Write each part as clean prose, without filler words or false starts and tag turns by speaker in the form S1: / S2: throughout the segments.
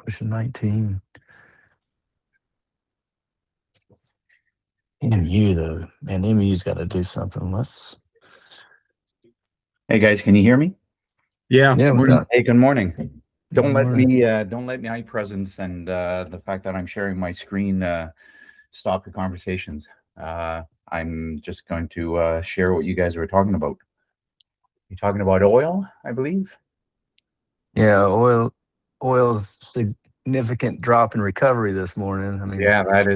S1: Pushing 19. MU though, man, MU's got to do something.
S2: Hey guys, can you hear me?
S3: Yeah.
S1: What's up?
S2: Hey, good morning. Don't let
S1: morning.
S2: me my presence and the fact that I'm sharing my screen stop your conversations. I'm just going to share what you guys were talking about. You're talking about oil, I believe.
S1: Yeah, oil's significant drop in recovery this morning. I mean,
S2: Yeah, that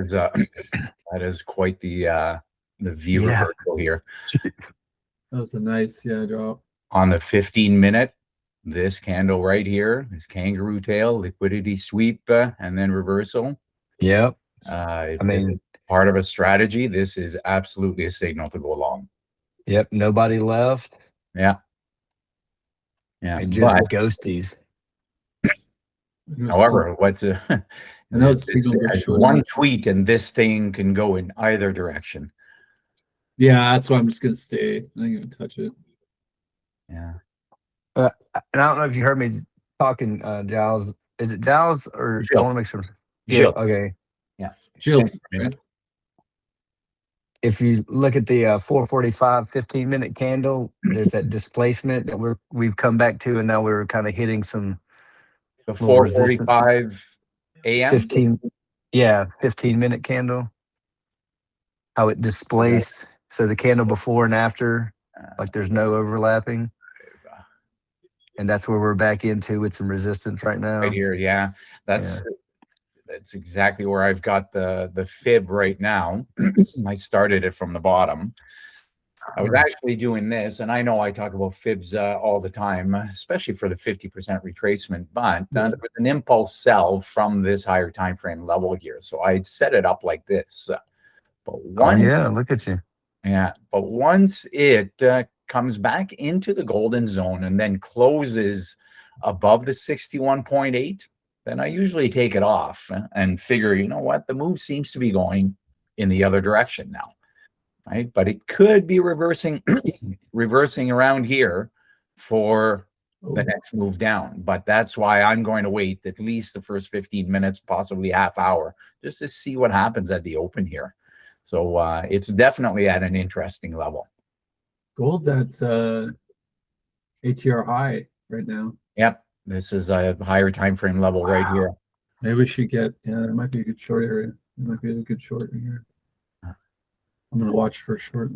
S2: is quite the view reversal here.
S3: That was a nice drop.
S2: On the 15-minute, this candle right here, this kangaroo tail, liquidity sweep, and then reversal.
S1: Yep.
S2: I mean, part of a strategy, this is absolutely a signal to go long.
S1: Yep. Nobody left.
S2: Yeah. Yeah.
S1: And just ghosties.
S2: However, what's one tweet and this thing can go in either direction.
S3: Yeah, that's why I'm just gonna stay. I ain't gonna touch it.
S2: Yeah.
S1: And I don't know if you heard me talking, Giles. Is it Giles or
S2: Jill.
S1: I want to make sure.
S2: Jill.
S1: Okay.
S2: Yeah.
S3: Jill.
S2: Right?
S1: If you look at the 445 15-minute candle, there's that displacement that we've come back to, and now we're kind of hitting some.
S2: The 4:45 a.m.
S1: 15-minute candle. How it displaced. So the candle before and after, like there's no overlapping. And that's where we're back into with some resistance right now.
S2: Right here, yeah. That's exactly where I've got the fib right now. I started it from the bottom. I was actually doing this, and I know I talk about fibs all the time, especially for the 50% retracement, but there was an impulse sell from this higher time frame level here. So I'd set it up like this. But
S1: look at you.
S2: Yeah, but once it comes back into the golden zone and then closes above the 61.8, then I usually take it off and figure, you know what, the move seems to be going in the other direction now, right? But it could be reversing around here for the next move down. But that's why I'm going to wait at least the first 15 minutes, possibly half hour, just to see what happens at the open here. So it's definitely at an interesting level.
S3: Gold's at ATR high right now.
S2: Yep. This is a higher time frame level right here.
S3: Maybe we should get, there might be a good short area. There might be a good short in here. I'm going to watch for a short.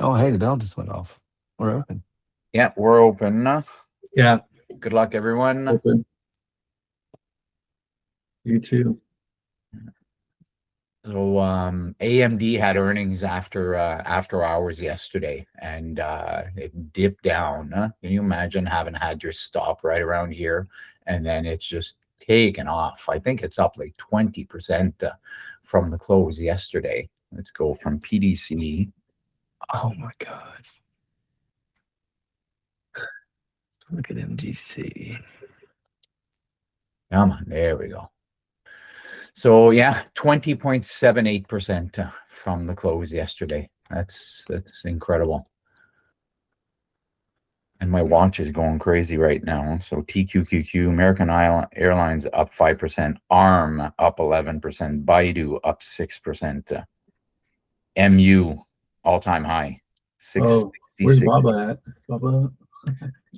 S1: Oh, hey, the bell just went off. We're open.
S2: Yeah, we're open.
S3: Yeah.
S2: Good luck, everyone.
S3: Open. You too.
S2: So AMD had earnings after hours yesterday, and it dipped down. Can you imagine having had your stop right around here, and then it's just taken off? I think it's up like 20% from the close yesterday. Let's go from PDC.
S1: Oh my God! Look at MGC.
S2: Come on, there we go. So yeah, 20.78% from the close yesterday. That's incredible. And my watch is going crazy right now. So TQQQ, American Airlines up 5%, ARM up 11%, Baidu up 6%, MU all-time high, 666.
S3: Where's Baba at?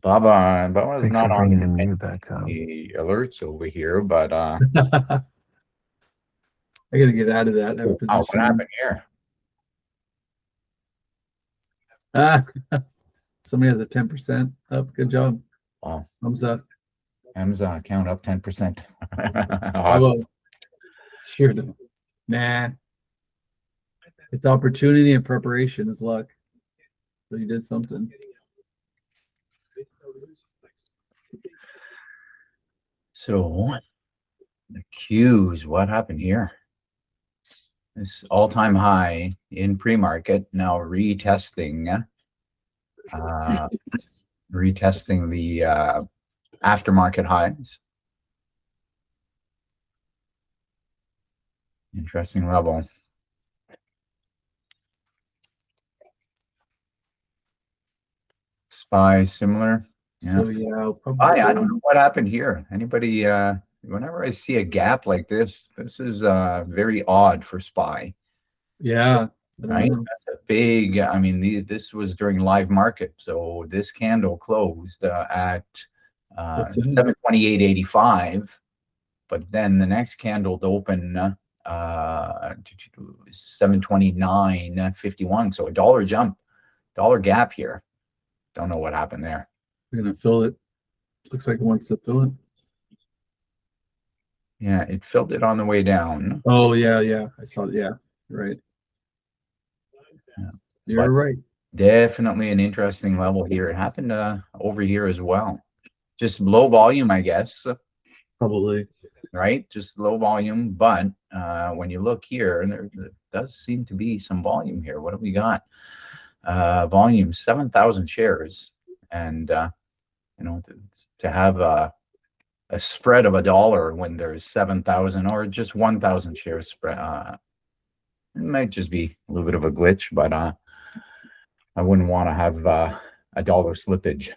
S2: Baba's not on
S1: the MU back up.
S2: the alerts over here, but
S3: I gotta get out of that.
S2: what happened here?
S3: Somebody has a 10% up. Good job.
S2: Wow.
S3: Thumbs up.
S2: Amazon count up 10%. Awesome.
S3: Sure. Nah. It's opportunity and preparation is luck. So you did something.
S2: So the Qs, what happened here? This all-time high in pre-market, now retesting the aftermarket highs. Interesting level. SPY similar. Yeah.
S3: So yeah, I'll probably
S2: I don't know what happened here. Anybody, whenever I see a gap like this is very odd for SPY,
S3: yeah. I don't
S2: right?
S3: know.
S2: That's a big, I mean, this was during live market. So this candle closed at
S3: What's it?
S2: 728.85, but then the next candle to open 729.51. So a dollar jump, dollar gap here. Don't know what happened there.
S3: We're gonna fill it. Looks like it wants to fill it.
S2: Yeah, it filled it on the way down.
S3: Oh yeah, yeah. I saw it. Yeah, right.
S2: Yeah.
S3: You're right.
S2: Definitely an interesting level here. It happened over here as well. Just low volume, I guess.
S3: Probably.
S2: Right? Just low volume. But when you look here, there does seem to be some volume here. What have we got? Volume 7,000 shares. And, you know, to have a spread of $1 when there's 7,000 or just 1,000 shares spread, it might just be a little bit of a glitch, but I wouldn't want to have $1 slippage.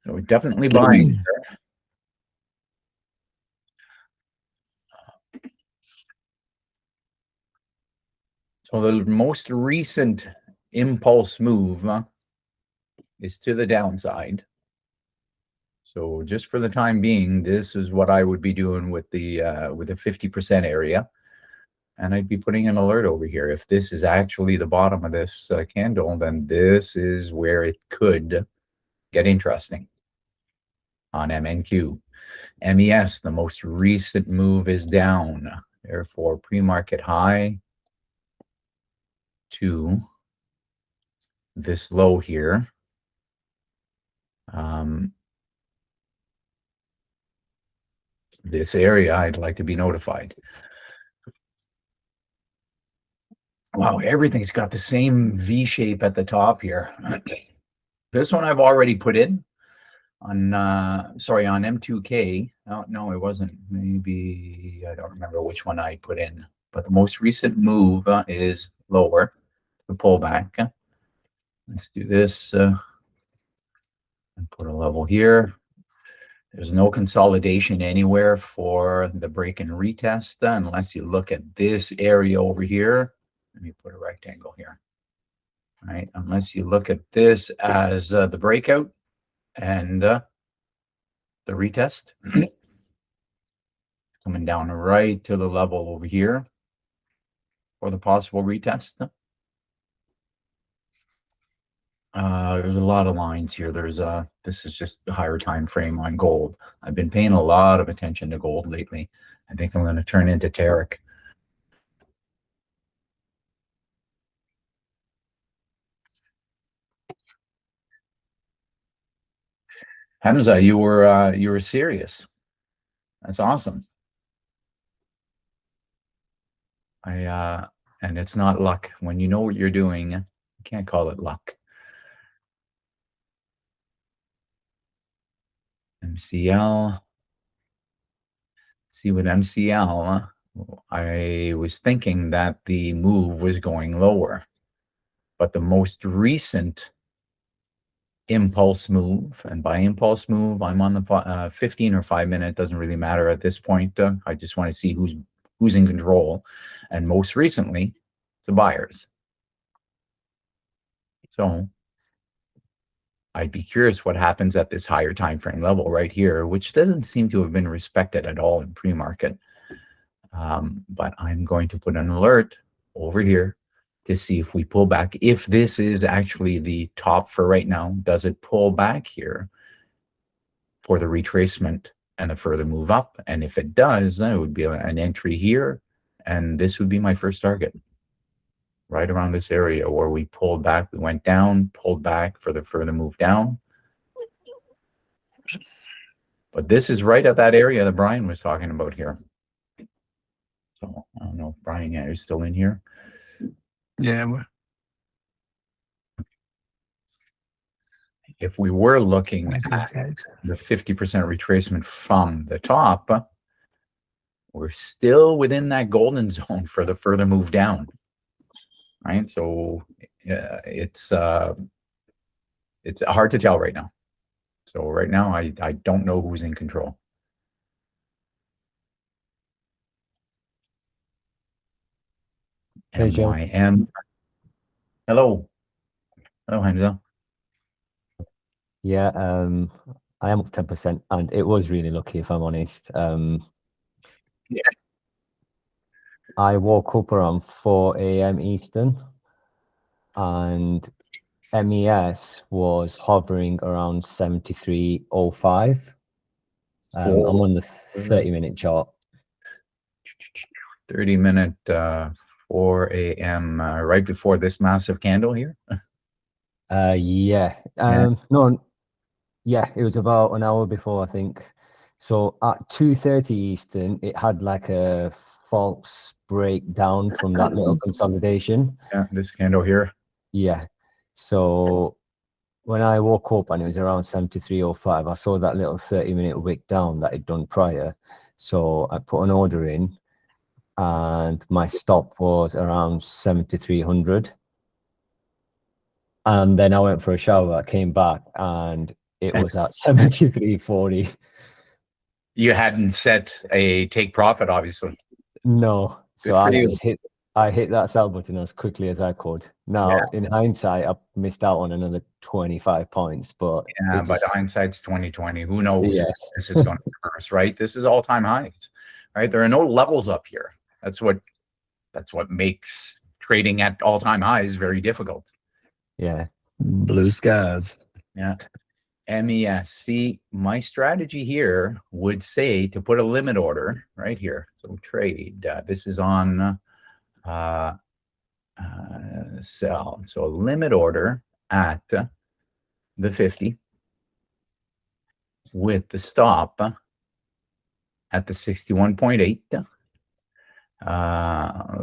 S2: So we're definitely buying. So the most recent impulse move is to the downside. So just for the time being, this is what I would be doing with the 50% area. And I'd be putting an alert over here. If this is actually the bottom of this candle, then this is where it could get interesting. On MNQ. MES, the most recent move is down. Therefore, pre-market high to this low here. This area, I'd like to be notified. Wow, everything's got the same V shape at the top here. This one I've already put in on, sorry, on M2K. No, it wasn't. Maybe, I don't remember which one I put in. But the most recent move is lower, the pullback. Let's do this and put a level here. There's no consolidation anywhere for the break and retest unless you look at this area over here. Let me put a rectangle here. All right, unless you look at this as the breakout and the retest. It's coming down right to the level over here for the possible retest. There's a lot of lines here. This is just a higher time frame on gold. I've been paying a lot of attention to gold lately. I think I'm going to turn into Tarek. Hamza, you were serious. That's awesome. And it's not luck. When you know what you're doing, you can't call it luck. MCL. See, with MCL, I was thinking that the move was going lower. But the most recent impulse move, and by impulse move, I'm on the 15 or 5 minute, doesn't really matter at this point. I just want to see who's in control. And most recently, it's the buyers. So I'd be curious what happens at this higher time frame level right here, which doesn't seem to have been respected at all in pre-market. But I'm going to put an alert over here to see if we pull back. If this is actually the top for right now, does it pull back here for the retracement and a further move up? And if it does, then it would be an entry here, and this would be my first target. Right around this area where we pulled back, we went down, pulled back for the further move down. But this is right at that area that Brian was talking about here. So I don't know if Brian is still in here.
S1: Yeah.
S2: If we were looking at the 50% retracement from the top, we're still within that golden zone for the further move down. right? So it's hard to tell right now. So right now, I don't know who's in control.
S4: Hey, Joe.
S2: MYM. Hello. Hello, Hamza.
S4: Yeah, I am up 10%, and it was really lucky, if I'm honest.
S2: Yeah.
S4: I woke up around 4 a.m. Eastern, and MES was hovering around 73.05. I'm on the 30-minute chart.
S2: 30-minute, 4 a.m. Right before this massive candle here.
S4: Yeah. No, yeah, it was about an hour before, I think. So at 2:30 Eastern, it had like a false breakdown from that little consolidation.
S2: Yeah, this candle here.
S4: Yeah. So when I woke up and it was around 73.05, I saw that little 30-minute wick down that it'd done prior. So I put an order in, and my stop was around 7,300. And then I went for a shower, I came back, and it was at 73.40.
S2: You hadn't set a take profit, obviously.
S4: No. So
S2: Good for you.
S4: I hit that sell button as quickly as I could. Now, in hindsight, I missed out on another 25 points, but
S2: Yeah, but hindsight's 2020. Who knows?
S4: Yeah.
S2: This is going to reverse, right? This is all-time highs, right? There are no levels up here. That's what makes trading at all-time highs very difficult.
S4: Yeah.
S1: Blue skies.
S2: Yeah. MES. See, my strategy here would say to put a limit order right here. So trade. This is on sell. So a limit order at the 50 with the stop at the 61.8.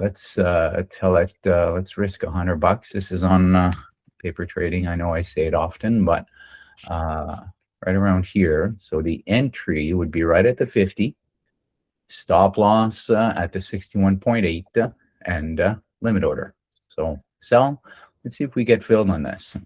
S2: Let's tell it. Let's risk $100. This is on paper trading. I know I say it often, but right around here. So the entry would be right at the 50. Stop loss at the 61.8 and limit order. So sell. Let's see if we get filled on this.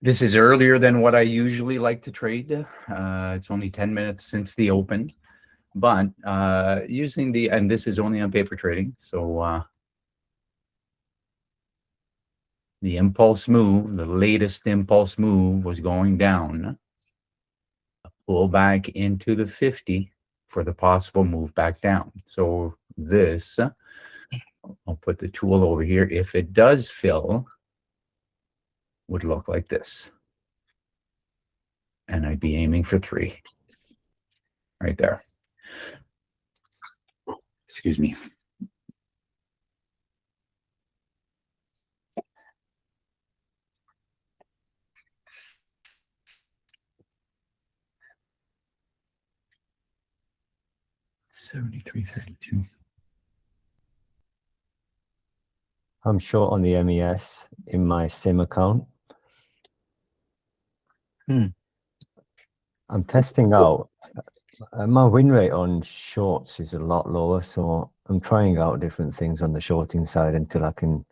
S2: This is earlier than what I usually like to trade. It's only 10 minutes since the open, but using the, and this is only on paper trading. So the impulse move, the latest impulse move was going down, a pull back into the 50 for the possible move back down. So this, I'll put the tool over here. If it does fill, would look like this. And I'd be aiming for 3 right there. Excuse me. $73.32.
S4: I'm short on the MES in my SIM account. I'm testing out. My win rate on shorts is a lot lower, so I'm trying out different things on the shorting side until I can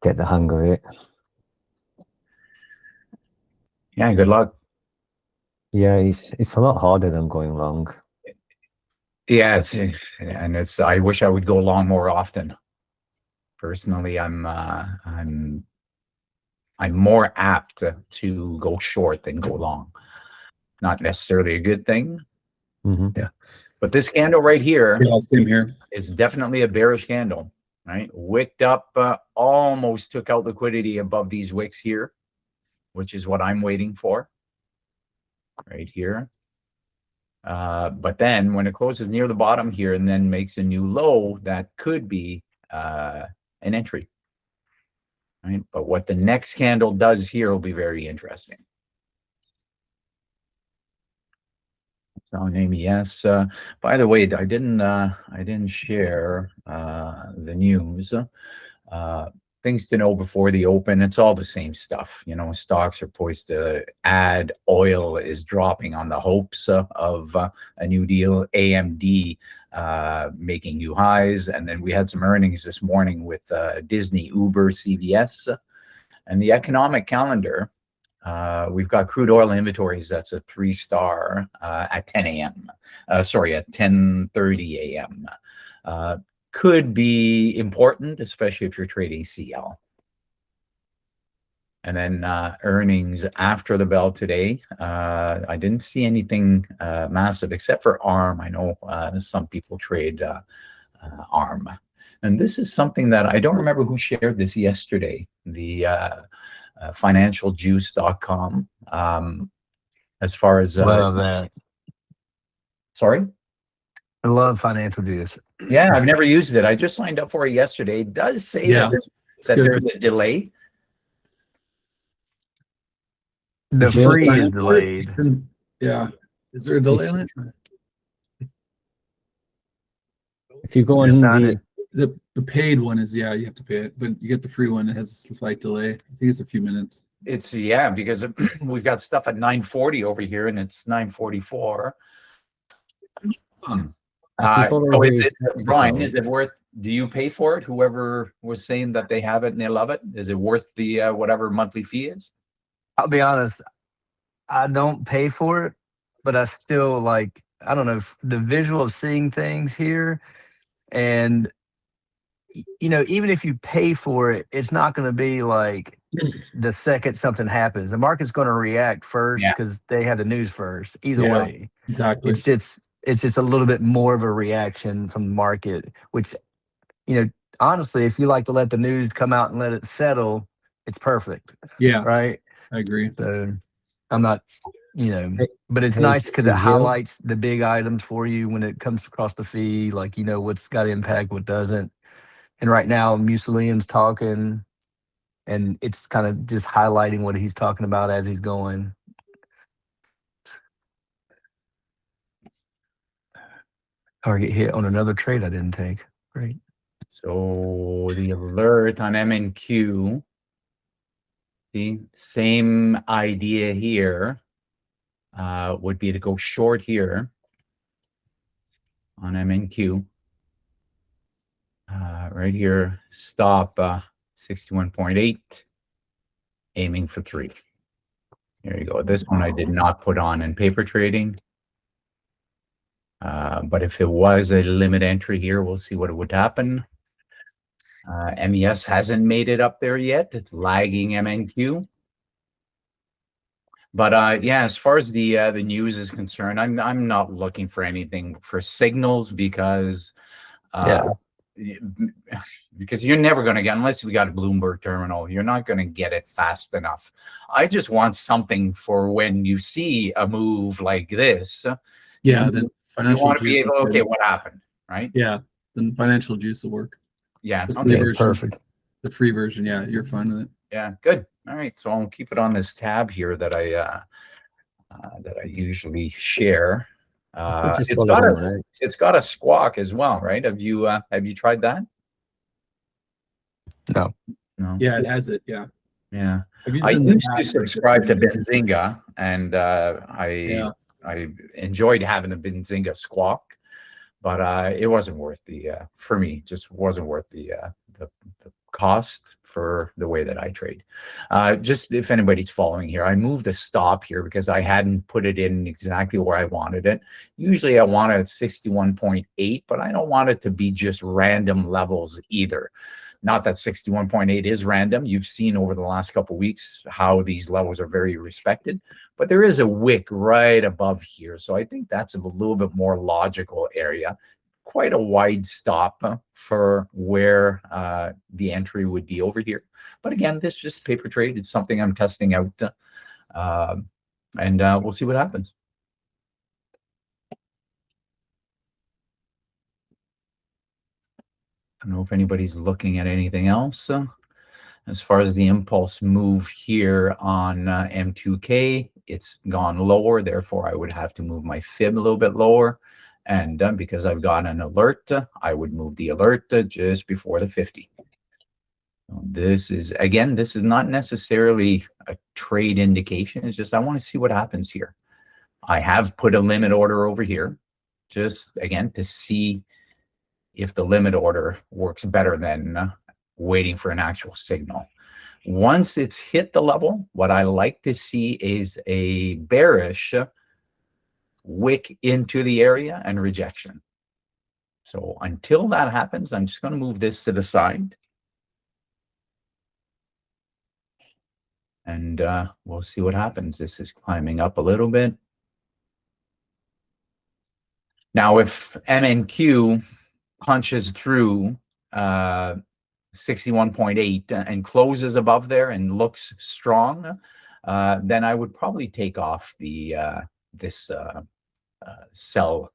S4: get the hang of it.
S2: Yeah, good luck.
S4: Yeah, it's a lot harder than going long.
S2: Yeah, it's I wish I would go long more often. Personally, I'm I'm more apt to go short than go long. Not necessarily a good thing.
S4: Mhm.
S2: But this candle right here
S3: Yeah, same here.
S2: is definitely a bearish candle, right? Wicked up, almost took out liquidity above these wicks here, which is what I'm waiting for right here. But then when it closes near the bottom here and then makes a new low, that could be an entry, right? But what the next candle does here will be very interesting. So on MES. By the way, I didn't share the news. Things to know before the open. It's all the same stuff. You know, stocks are poised to add. Oil is dropping on the hopes of a new deal. AMD making new highs. And then we had some earnings this morning with Disney, Uber, CVS. And the economic calendar, we've got crude oil inventories. That's a 3-star at 10 a.m. Sorry, at 10:30 a.m. Could be important, especially if you're trading CL. And then earnings after the bell today. I didn't see anything massive except for ARM. I know some people trade ARM. And this is something that I don't remember who shared this yesterday. The financialjuice.com. As far as
S1: Love that.
S2: sorry,
S1: I love Financial Juice.
S2: yeah, I've never used it. I just signed up for it yesterday. It does say
S3: Yeah,
S2: that
S3: good.
S2: there's a delay.
S1: The
S4: Sure.
S1: free is
S3: Sign for it?
S1: delayed.
S3: Yeah. Is there a delay on it?
S4: If you go on
S1: Just sign
S4: the,
S1: it.
S3: The paid one is, yeah, you have to pay it, but you get the free one. It has a slight delay. I think it's a few minutes.
S2: It's because we've got stuff at 9:40 over here, and it's 9:44.
S4: if you follow
S2: So
S4: his
S2: is it,
S4: X
S2: Brian?
S4: account-
S2: Is it worth? Do you pay for it? Whoever was saying that they have it and they love it, is it worth the whatever monthly fee is?
S1: I'll be honest, I don't pay for it, but I still like, I don't know, the visual of seeing things here. And, you know, even if you pay for it, it's not going to be like the second something happens. The market's going to react first
S2: Yeah.
S1: because they have the news first. Either
S3: Yeah.
S1: way,
S3: Exactly.
S1: it's just a little bit more of a reaction from the market, which, you know, honestly, if you like to let the news come out and let it settle, it's perfect.
S3: Yeah,
S1: Right.
S3: I agree.
S1: So I'm not, you know,
S4: Hey-
S1: but it's
S4: hey,
S1: nice because it
S4: Gil.
S1: highlights the big items for you when it comes across the feed, like, you know, what's got impact, what doesn't. And right now, Musoline's talking, and it's kind of just highlighting what he's talking about as he's going. Target hit on another trade I didn't take. Great.
S2: So the alert on MNQ, see, same idea here, would be to go short here on MNQ. Right here, stop 61.8, aiming for 3. There you go. This one I did not put on in paper trading. But if it was a limit entry here, we'll see what would happen. MES hasn't made it up there yet. It's lagging MNQ. But yeah, as far as the news is concerned, I'm not looking for anything for signals because because you're never going to get, unless we got a Bloomberg terminal, you're not going to get it fast enough. I just want something for when you see a move like this.
S3: Yeah, then
S2: You
S3: financial
S2: want to be
S3: juice.
S2: able, okay, what happened, right?
S3: Yeah, then financial juice will work.
S2: Yeah.
S3: The
S2: Okay.
S3: free
S1: Okay,
S3: version.
S1: perfect.
S3: The free version, yeah, you're fine with it.
S2: Yeah. Good. All right. So I'll keep it on this tab here that I usually share.
S4: just
S2: It's
S4: follow
S2: got
S4: him on X.
S2: it's got a squawk as well, right? Have you tried that?
S1: No.
S2: No.
S3: Yeah, it has it. Yeah.
S2: Yeah.
S3: Have you
S2: I
S3: done the
S2: used to
S3: app?
S2: subscribe to Benzinga, and
S3: Yeah.
S2: I enjoyed having the Benzinga squawk, but it wasn't worth the for me. Just wasn't worth the cost for the way that I trade. Just if anybody's following here, I moved the stop here because I hadn't put it in exactly where I wanted it. Usually I want it at 61.8, but I don't want it to be just random levels either. Not that 61.8 is random. You've seen over the last couple of weeks how these levels are very respected, but there is a wick right above here. So I think that's a little bit more logical area. Quite a wide stop for where the entry would be over here. But again, this is just paper trade. It's something I'm testing out, and we'll see what happens. I don't know if anybody's looking at anything else. As far as the impulse move here on M2K, it's gone lower. Therefore, I would have to move my fib a little bit lower. And because I've got an alert, I would move the alert just before the 50. So this is, again, this is not necessarily a trade indication. It's just I want to see what happens here. I have put a limit order over here, just, again, to see if the limit order works better than waiting for an actual signal. Once it's hit the level, what I like to see is a bearish wick into the area and rejection. So until that happens, I'm just going to move this to the side. And we'll see what happens. This is climbing up a little bit. Now, if MNQ punches through 61.8 and closes above there and looks strong, then I would probably take off the this sell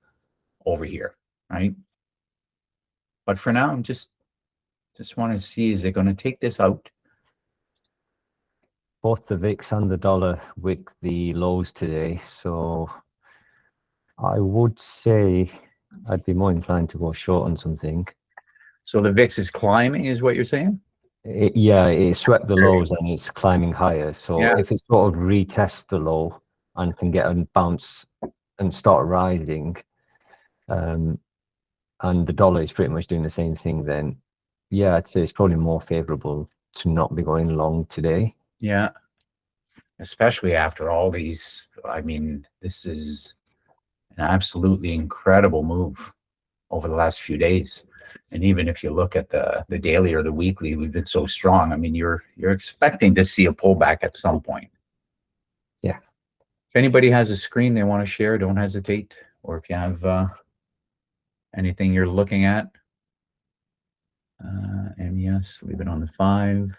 S2: over here, right? But for now, I'm just want to see, is it going to take this out?
S4: Both the VIX and the dollar wick the lows today, so I would say I'd be more inclined to go short on something.
S2: So the VIX is climbing, is what you're saying?
S4: Yeah, it swept the lows and it's climbing higher. So
S2: Yeah.
S4: if it sort of retests the low and can get a bounce and start rising, and the dollar is pretty much doing the same thing, then yeah, I'd say it's probably more favorable to not be going long today.
S2: Yeah. Especially after all these, I mean, this is an absolutely incredible move over the last few days. And even if you look at the daily or the weekly, we've been so strong. I mean, you're expecting to see a pullback at some point.
S4: Yeah.
S2: If anybody has a screen they want to share, don't hesitate. Or if you have anything you're looking at, MES, leave it on the 5.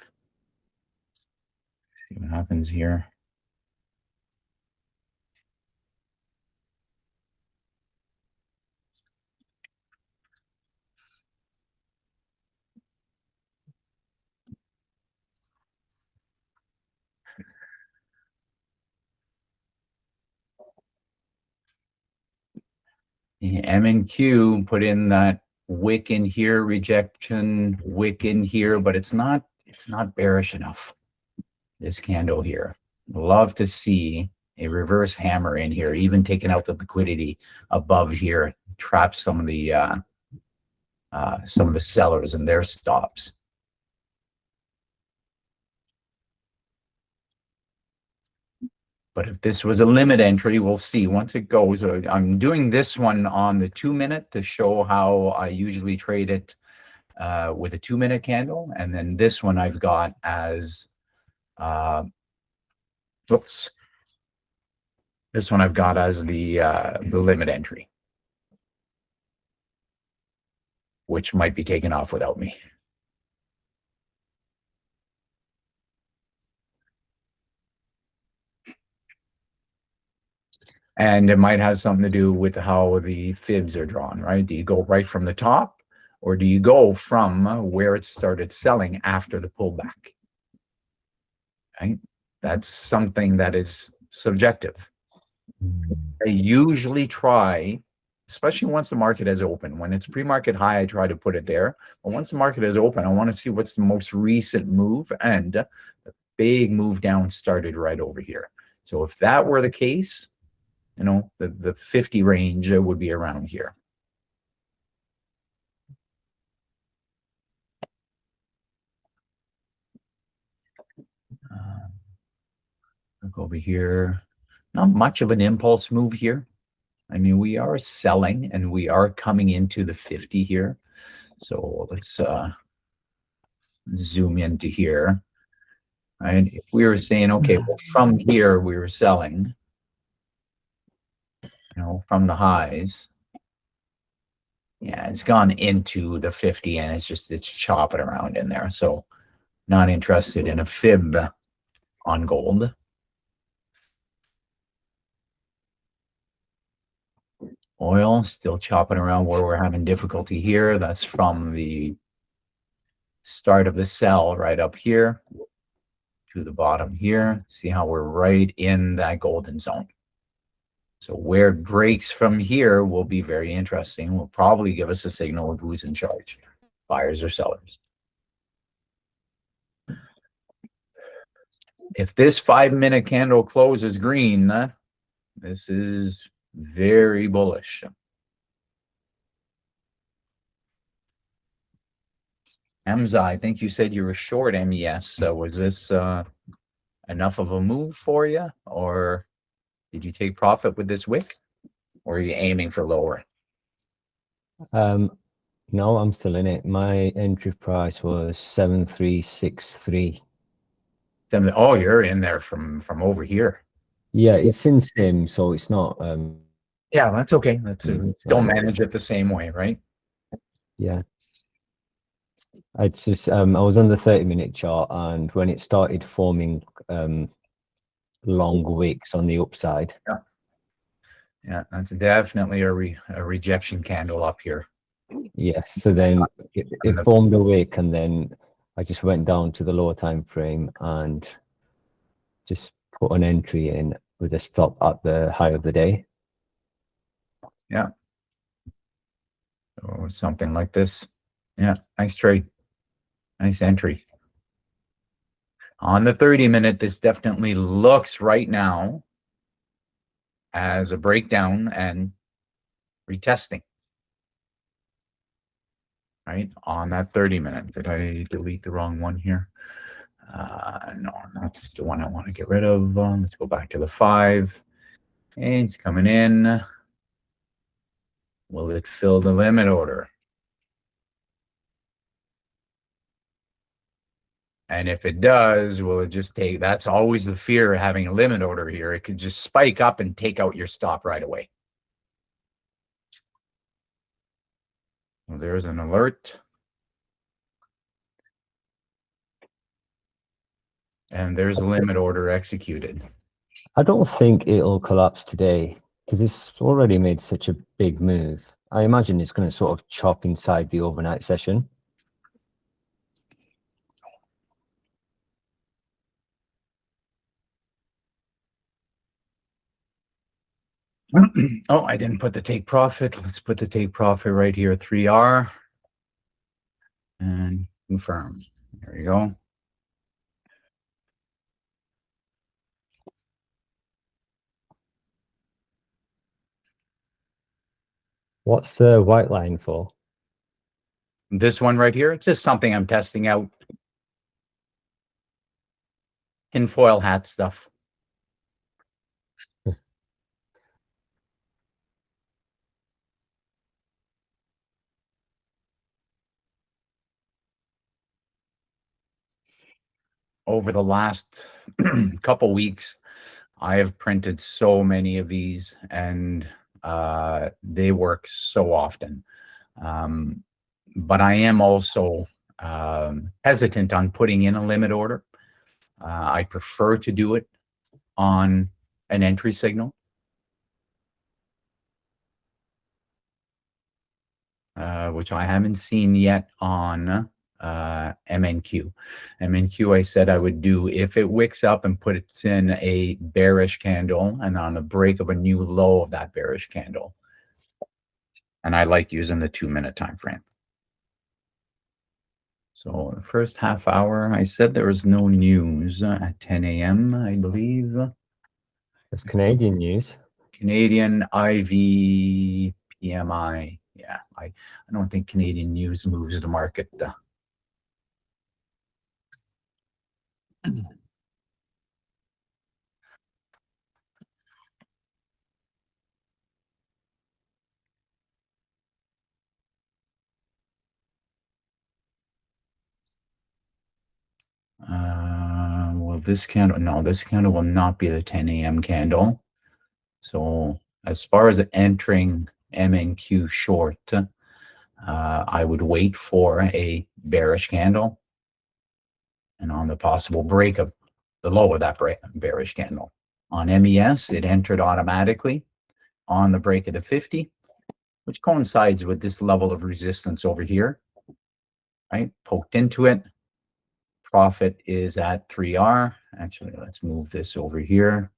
S2: See what happens here. The MNQ put in that wick in here, rejection, wick in here, but it's not bearish enough. This candle here. Love to see a reverse hammer in here, even taking out the liquidity above here, trap some of the sellers and their stops. But if this was a limit entry, we'll see once it goes. I'm doing this one on the 2-minute to show how I usually trade it with a 2-minute candle. And then this one I've got as, oops. This one I've got as the limit entry, which might be taken off without me. And it might have something to do with how the fibs are drawn, right? Do you go right from the top, or do you go from where it started selling after the pullback? Right? That's something that is subjective. I usually try, especially once the market has opened. When it's pre-market high, I try to put it there. But once the market is open, I want to see what's the most recent move. And the big move down started right over here. So if that were the case, you know, the 50 range would be around here. Look over here. Not much of an impulse move here. I mean, we are selling and we are coming into the 50 here. So let's zoom into here. Right? If we were saying, okay, well, from here we were selling, from the highs. Yeah, it's gone into the 50 and it's chopping around in there. So not interested in a fib on gold. Oil still chopping around where we're having difficulty here. That's from the start of the sell right up here to the bottom here. See how we're right in that golden zone. So where it breaks from here will be very interesting. Will probably give us a signal of who's in charge, buyers or sellers. If this 5-minute candle closes green, this is very bullish. Hamza, I think you said you were short MES. So was this enough of a move for you? Or did you take profit with this wick? Or are you aiming for lower?
S4: No, I'm still in it. My entry price was 7363.
S2: Oh, you're in there from over here.
S4: Yeah, it's in sim, so it's not
S2: Yeah, that's okay. Let's still
S4: right.
S2: manage it the same way, right?
S4: Yeah. It's just I was on the 30-minute chart, and when it started forming long wicks on the upside.
S2: Yeah, that's definitely a rejection candle up here.
S4: Yes, so then it formed a wick, and then I just went down to the lower time frame and just put an entry in with a stop at the high of the day.
S2: Yeah. So something like this. Yeah, nice trade. Nice entry. On the 30-minute, this definitely looks right now as a breakdown and retesting. Right? On that 30-minute. Did I delete the wrong one here? No, that's the one I want to get rid of. Let's go back to the 5. And it's coming in. Will it fill the limit order? And if it does, will it just take, that's always the fear of having a limit order here. It could just spike up and take out your stop right away. Well, there's an alert. And there's a limit order executed.
S4: I don't think it'll collapse today because it's already made such a big move. I imagine it's going to sort of chop inside the overnight session.
S2: Oh, I didn't put the take profit. Let's put the take profit right here, 3R. And confirm. There you go.
S4: What's the white line for?
S2: This one right here, it's just something I'm testing out. In foil hat stuff. Over the last couple weeks, I have printed so many of these, and they work so often. But I am also hesitant on putting in a limit order. I prefer to do it on an entry signal. Which I haven't seen yet on MNQ. MNQ, I said I would do if it wicks up and puts in a bearish candle and on the break of a new low of that bearish candle. And I like using the 2-minute time frame. So the first half hour, I said there was no news at 10 a.m., I believe.
S4: That's Canadian news.
S2: Canadian IV PMI. Yeah, I don't think Canadian news moves the market. this candle, no, this candle will not be the 10 a.m. candle. So as far as entering MNQ short, I would wait for a bearish candle and on the possible break of the low of that bearish candle. On MES, it entered automatically on the break of the 50, which coincides with this level of resistance over here, right? Poked into it. Profit is at 3R. Actually, let's move this over here,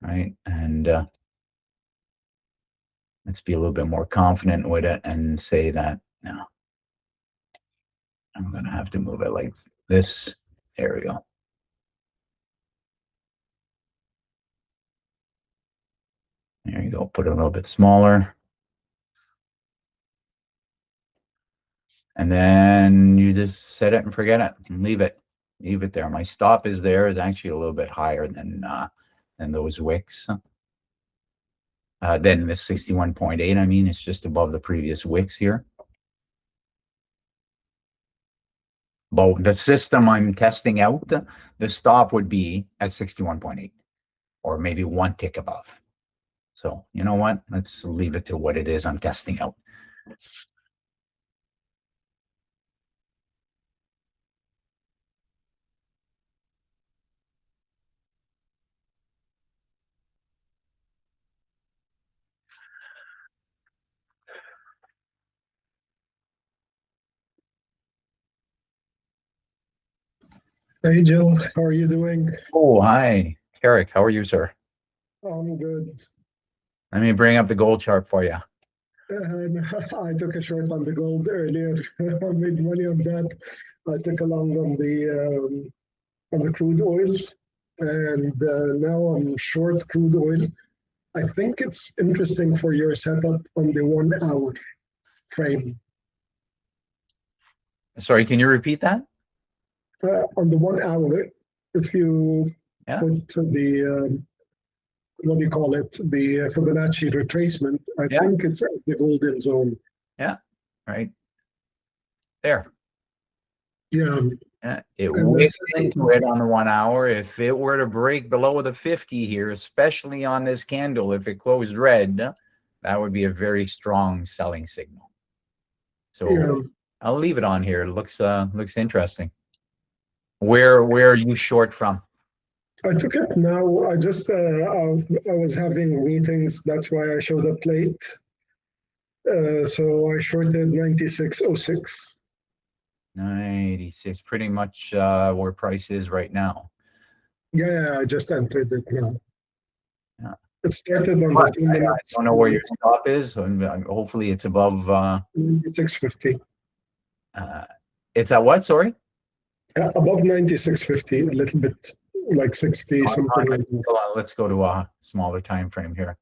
S2: right? And let's be a little bit more confident with it and say that, no, I'm going to have to move it like this. There we go. There you go. Put it a little bit smaller. And then you just set it and forget it and leave it. Leave it there. My stop is there. Is actually a little bit higher than those wicks. Then the 61.8, I mean, it's just above the previous wicks here. But the system I'm testing out, the stop would be at 61.8 or maybe one tick above. So you know what? Let's leave it to what it is I'm testing out.
S5: Hey Jill, how are you doing?
S2: Oh, hi, Eric. How are you, sir?
S5: I'm good.
S2: Let me bring up the gold chart for you.
S5: I took a short on the gold earlier. I made money on that. I took a long on the crude oil, and now I'm short crude oil. I think it's interesting for your setup on the 1 hour frame.
S2: Sorry, can you repeat that?
S5: On the 1 hour, if you
S2: Yeah.
S5: put the what do you call it? The Fibonacci retracement. I
S2: Yeah.
S5: think it's the golden zone.
S2: Right there.
S5: Yeah.
S2: It
S5: And
S2: whipped
S5: that's-
S2: into it on the 1 hour. If it were to break below the 50 here, especially on this candle, if it closed red, that would be a very strong selling signal. So
S5: Yeah.
S2: I'll leave it on here. It looks interesting. Where are you short from?
S5: I took it now. I just I was having meetings. That's why I showed up late. So I shorted 96.06.
S2: 96, pretty much where price is right now.
S5: Yeah, I just entered it now.
S2: Yeah.
S5: It started on
S2: But
S5: the 2
S2: I
S5: minutes.
S2: don't know where your stop is. And hopefully it's above.
S5: 96.50.
S2: It's at what? Sorry.
S5: Above 96.50, a little bit like 60 something like that.
S2: Hold on, let's go to a smaller time frame here.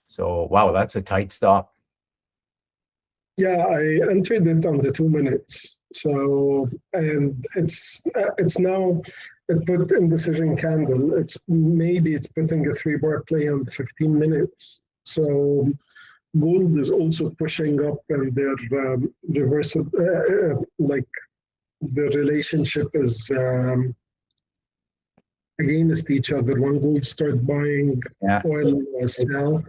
S2: So wow, that's a tight stop.
S5: Yeah, I entered it on the 2 minutes. So, and it's now, it put indecision candle. It's putting a 3-bar play on the 15 minutes. So gold is also pushing up and their reversal, like the relationship is against each other. When gold start buying
S2: Yeah.
S5: oil sell,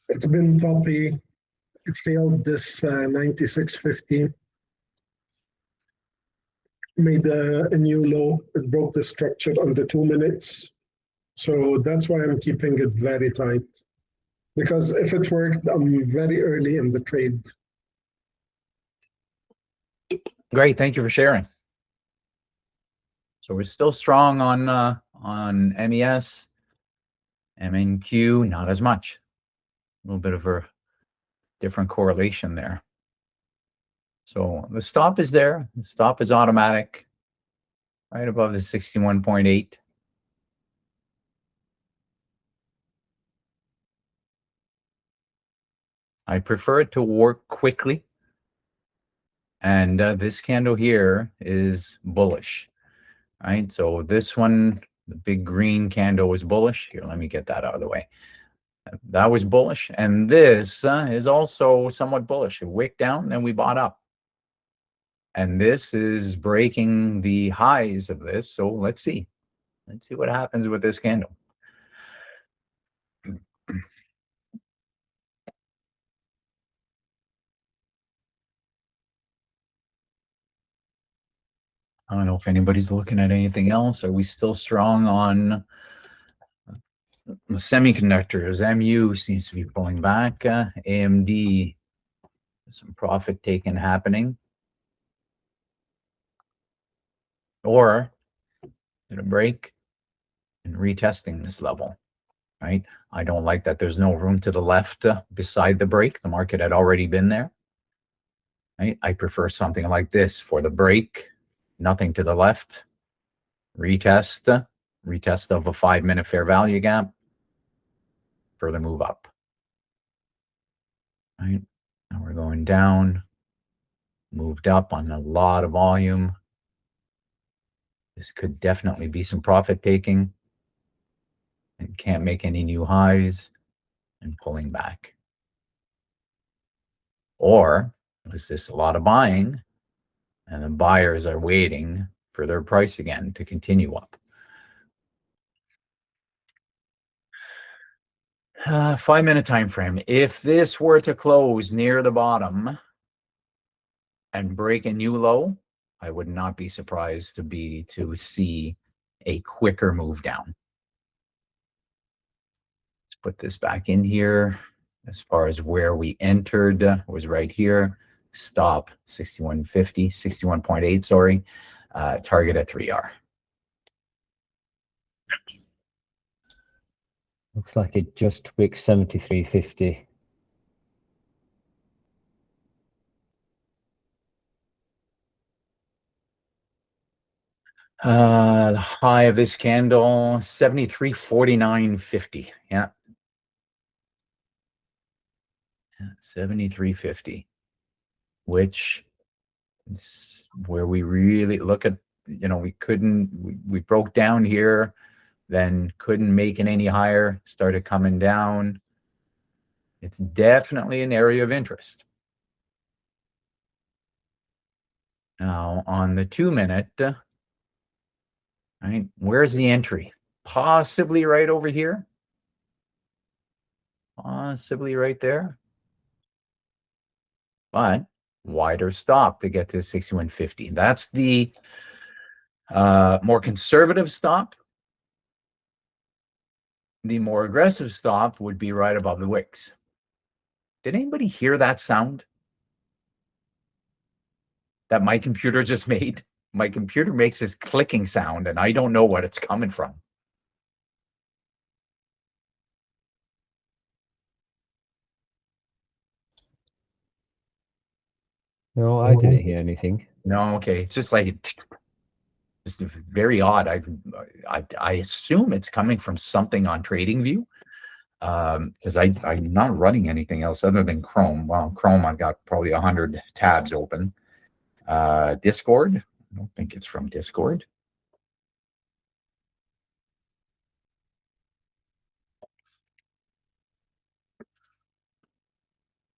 S5: it's been toppy. It failed this 96.50. Made a new low. It broke the structure on the 2 minutes. So that's why I'm keeping it very tight. Because if it worked, I'm very early in the trade.
S2: Great, thank you for sharing. So we're still strong on MES, MNQ, not as much. A little bit of a different correlation there. So the stop is there. The stop is automatic, right above the 61.8. I prefer it to work quickly. And this candle here is bullish, right? So this one, the big green candle was bullish. Here, let me get that out of the way. That was bullish. And this is also somewhat bullish. It wicked down, then we bought up. And this is breaking the highs of this. So let's see. Let's see what happens with this candle. I don't know if anybody's looking at anything else. Are we still strong on the semiconductors? MU seems to be pulling back. AMD, some profit taking happening. Or gonna break and retesting this level, right? I don't like that there's no room to the left beside the break. The market had already been there. Right? I prefer something like this for the break, nothing to the left, retest of a 5-minute fair value gap, further move up. Right? Now we're going down, moved up on a lot of volume. This could definitely be some profit taking and can't make any new highs and pulling back. Or was this a lot of buying and the buyers are waiting for their price again to continue up? 5-minute time frame. If this were to close near the bottom and break a new low, I would not be surprised to see a quicker move down. Let's put this back in here. As far as where we entered was right here. Stop 61.50, 61.8, sorry. Target at 3R.
S4: Looks like it just wicked 73.50.
S2: The high of this candle, 73.49.50. Yeah. 73.50, which is where we really look at, we broke down here, then couldn't make it any higher, started coming down. It's definitely an area of interest. Now on the 2-minute, right, where's the entry? Possibly right over here. Possibly right there. But wider stop to get to 61.50. That's the more conservative stop. The more aggressive stop would be right above the wicks. Did anybody hear that sound that my computer just made? My computer makes this clicking sound, and I don't know what it's coming from.
S4: No, I didn't hear anything.
S2: No, okay. It's just like just very odd. I assume it's coming from something on TradingView, because I'm not running anything else other than Chrome. Well, Chrome, I've got probably 100 tabs open. Discord, I don't think it's from Discord.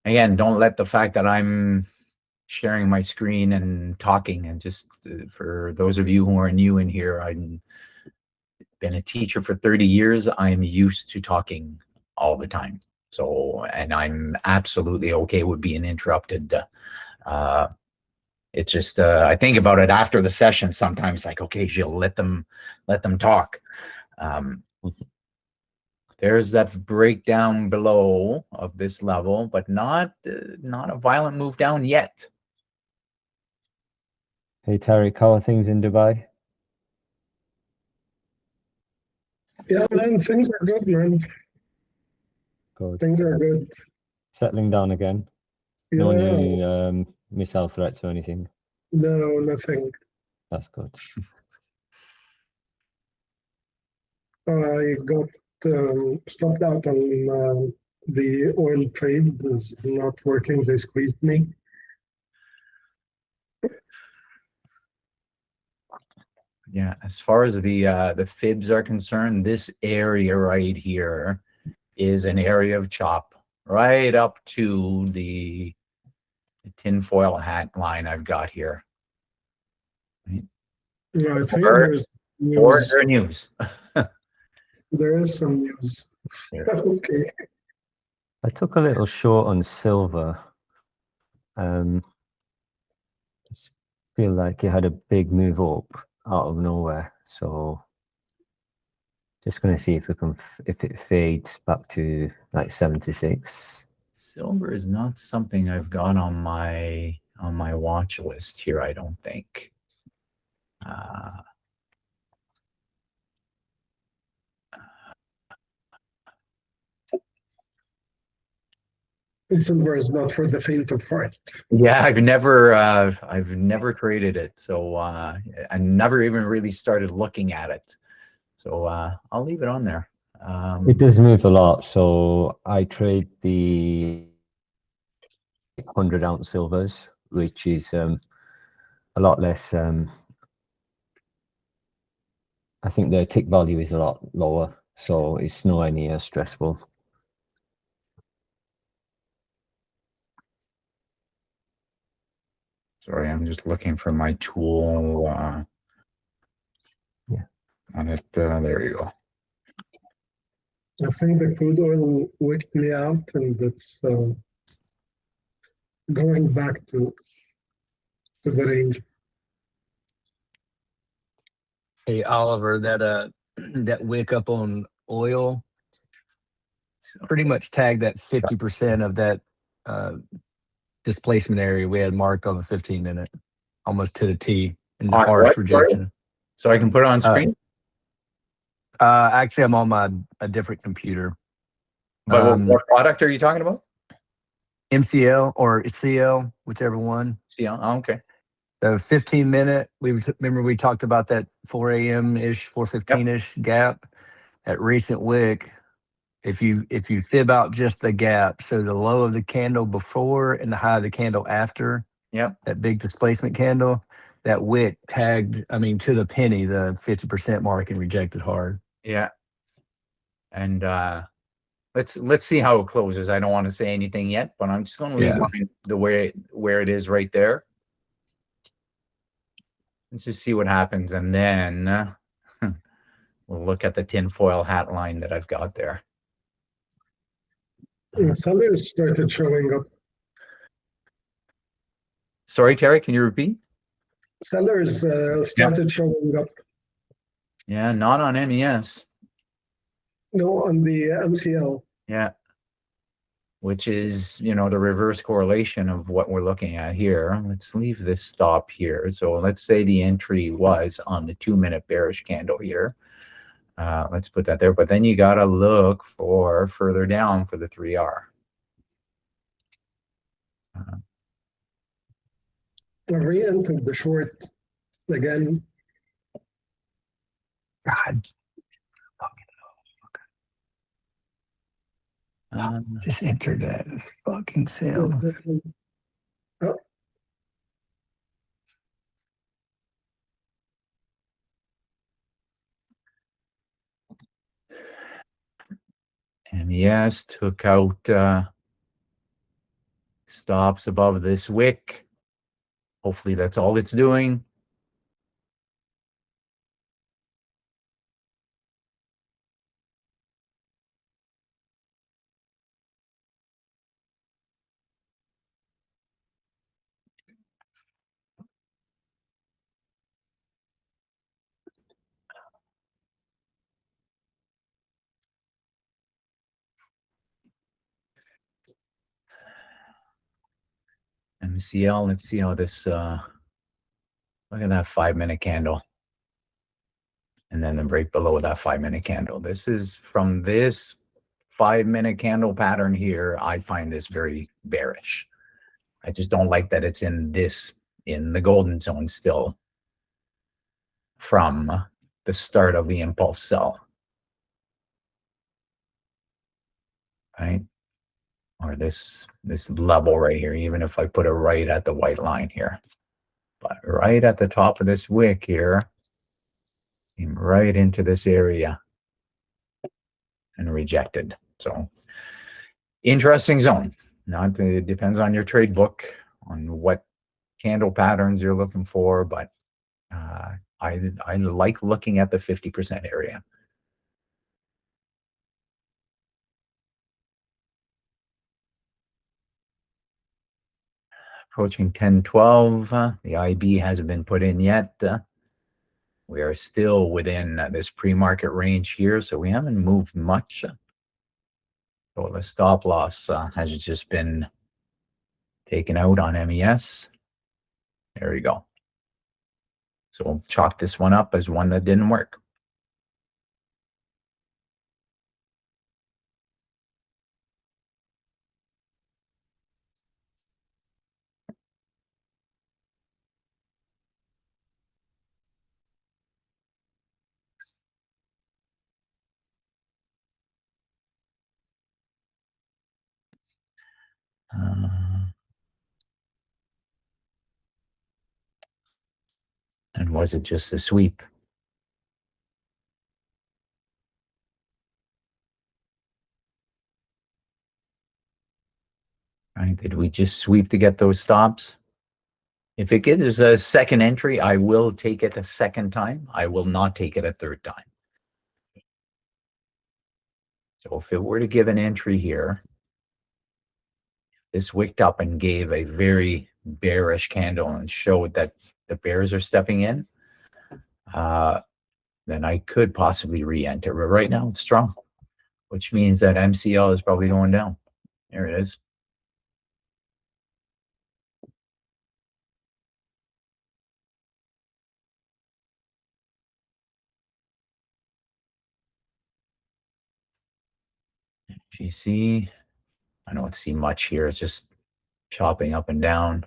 S2: Again, don't let the fact that I'm sharing my screen and talking, and just for those of you who are new in here, I've been a teacher for 30 years. I'm used to talking all the time. So, and I'm absolutely okay with being interrupted. It's just, I think about it after the session sometimes, like, okay, Gilles, let them talk. There's that breakdown below of this level, but not a violent move down yet.
S4: Hey, Tariq, how are things in Dubai?
S5: Yeah, man, things are good, man.
S4: Good.
S5: Things are good.
S4: Settling down again.
S5: Yeah,
S4: No new missile threats or anything.
S5: no, nothing.
S4: That's good.
S5: I got stopped out on the oil trade is not working. They squeezed me.
S2: Yeah, as far as the fibs are concerned, this area right here is an area of chop right up to the tinfoil hat line I've got here.
S5: No, I think
S2: Or-
S5: there's
S2: Or
S5: news.
S2: their news.
S5: There is some news.
S2: Yeah.
S5: Okay.
S4: I took a little short on silver. Just feel like it had a big move up out of nowhere. So just going to see if if it fades back to like 76.
S2: Silver is not something I've got on my watch list here, I don't think.
S5: And silver is not for the faint of heart.
S2: Yeah, I've never traded it, so I never even really started looking at it. So I'll leave it on there.
S4: It does move a lot. So I trade the 100-ounce silvers, which is a lot less. I think the tick value is a lot lower, so it's nowhere near stressful.
S2: Sorry, I'm just looking for my tool.
S4: Yeah.
S2: On it. There you go.
S5: I think the crude oil wicked me out, and it's going back to the range.
S1: Hey, Oliver, that that wick up on oil
S2: So,
S1: pretty much tagged that 50% of that displacement area we had marked on the 15-minute, almost to the T, in the
S2: On
S1: harsh
S2: what, sorry?
S1: rejection.
S2: so I can put it on screen.
S1: Actually, I'm on a different computer.
S2: But what product are you talking about?
S1: MCL or CL, whichever one.
S2: See, okay.
S1: The 15-minute, remember we talked about that 4 a.m.-ish, 4:15-ish gap at recent wick. If you fib out just the gap, so the low of the candle before and the high of the candle after,
S2: Yep.
S1: that big displacement candle, that wick tagged, I mean, to the penny, the 50% mark and rejected hard.
S2: Yeah. And let's see how it closes. I don't want to say anything yet, but I'm just going to leave mine the way where it is right there. Let's just see what happens, and then we'll look at the tinfoil hat line that I've got there.
S5: And sellers started showing up.
S2: Sorry, Terry, can you repeat?
S5: Sellers started showing up.
S2: Yeah, not on MES.
S5: No, on the MCL.
S2: Yeah. Which is, the reverse correlation of what we're looking at here. Let's leave this stop here. So let's say the entry was on the 2-minute bearish candle here. Let's put that there. But then you got to look for further down for the 3R.
S5: I re-entered the short again.
S1: God, just entered that fucking sale.
S5: Oh,
S2: MES took out stops above this wick. Hopefully that's all it's doing. MCL, let's see how this, look at that 5-minute candle. And then the break below that 5-minute candle. This is from this 5-minute candle pattern here. I find this very bearish. I just don't like that it's in the golden zone still from the start of the impulse sell. Right? Or this level right here, even if I put it right at the white line here. But right at the top of this wick here, came right into this area and rejected. So interesting zone. It depends on your trade book, on what candle patterns you're looking for, but I like looking at the 50% area. Approaching 1012. The IB hasn't been put in yet. We are still within this pre-market range here, so we haven't moved much. So the stop loss has just been taken out on MES. There we go. So we'll chalk this one up as one that didn't work. And was it just a sweep? Right? Did we just sweep to get those stops? If it gives a second entry, I will take it a second time. I will not take it a third time. So if it were to give an entry here, this wicked up and gave a very bearish candle and showed that the bears are stepping in, then I could possibly re-enter. But right now it's strong, which means that MCL is probably going down. There it is. GC, I don't see much here. It's just chopping up and down.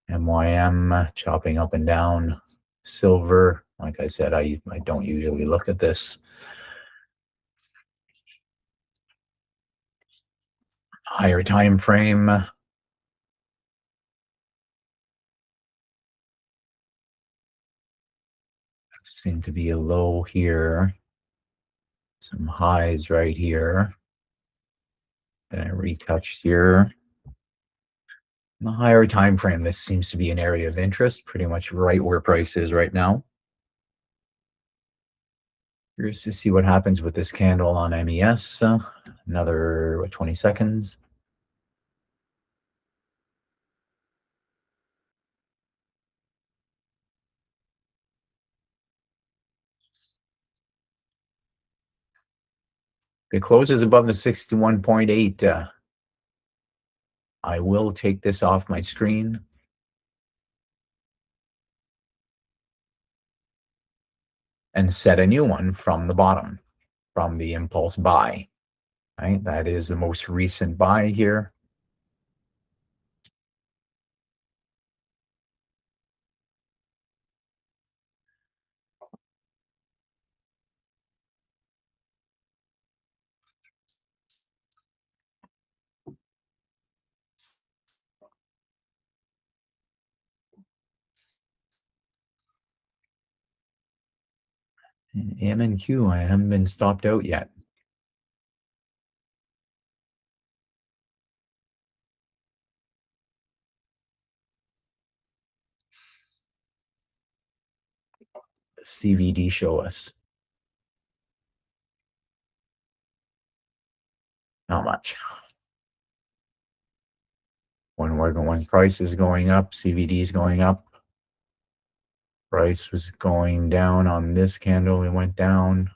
S2: MYM chopping up and down. Silver, like I said, I don't usually look at this. Higher time frame. Seem to be a low here. Some highs right here. And a retouch here. In the higher time frame, this seems to be an area of interest, pretty much right where price is right now. Curious to see what happens with this candle on MES. Another 20 seconds. If it closes above the 61.8, I will take this off my screen. And set a new one from the bottom, from the impulse buy. Right? That is the most recent buy here. MNQ, I haven't been stopped out yet. CVD show us. Not much. When price is going up, CVD is going up. Price was going down on this candle. It went down,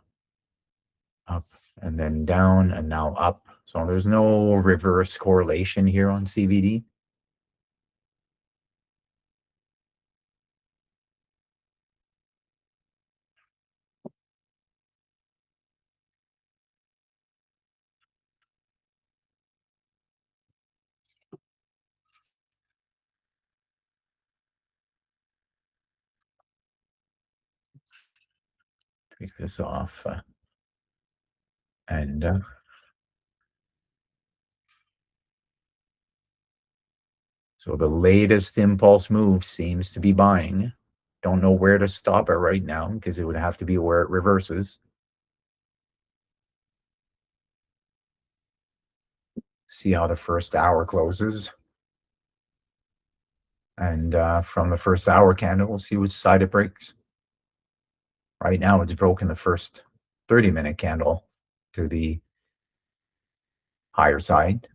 S2: up, and then down, and now up. So there's no reverse correlation here on CVD. Take this off. So the latest impulse move seems to be buying. Don't know where to stop it right now because it would have to be where it reverses. See how the first hour closes. And from the first hour candle, we'll see which side it breaks. Right now, it's broken the first 30-minute candle to the higher side.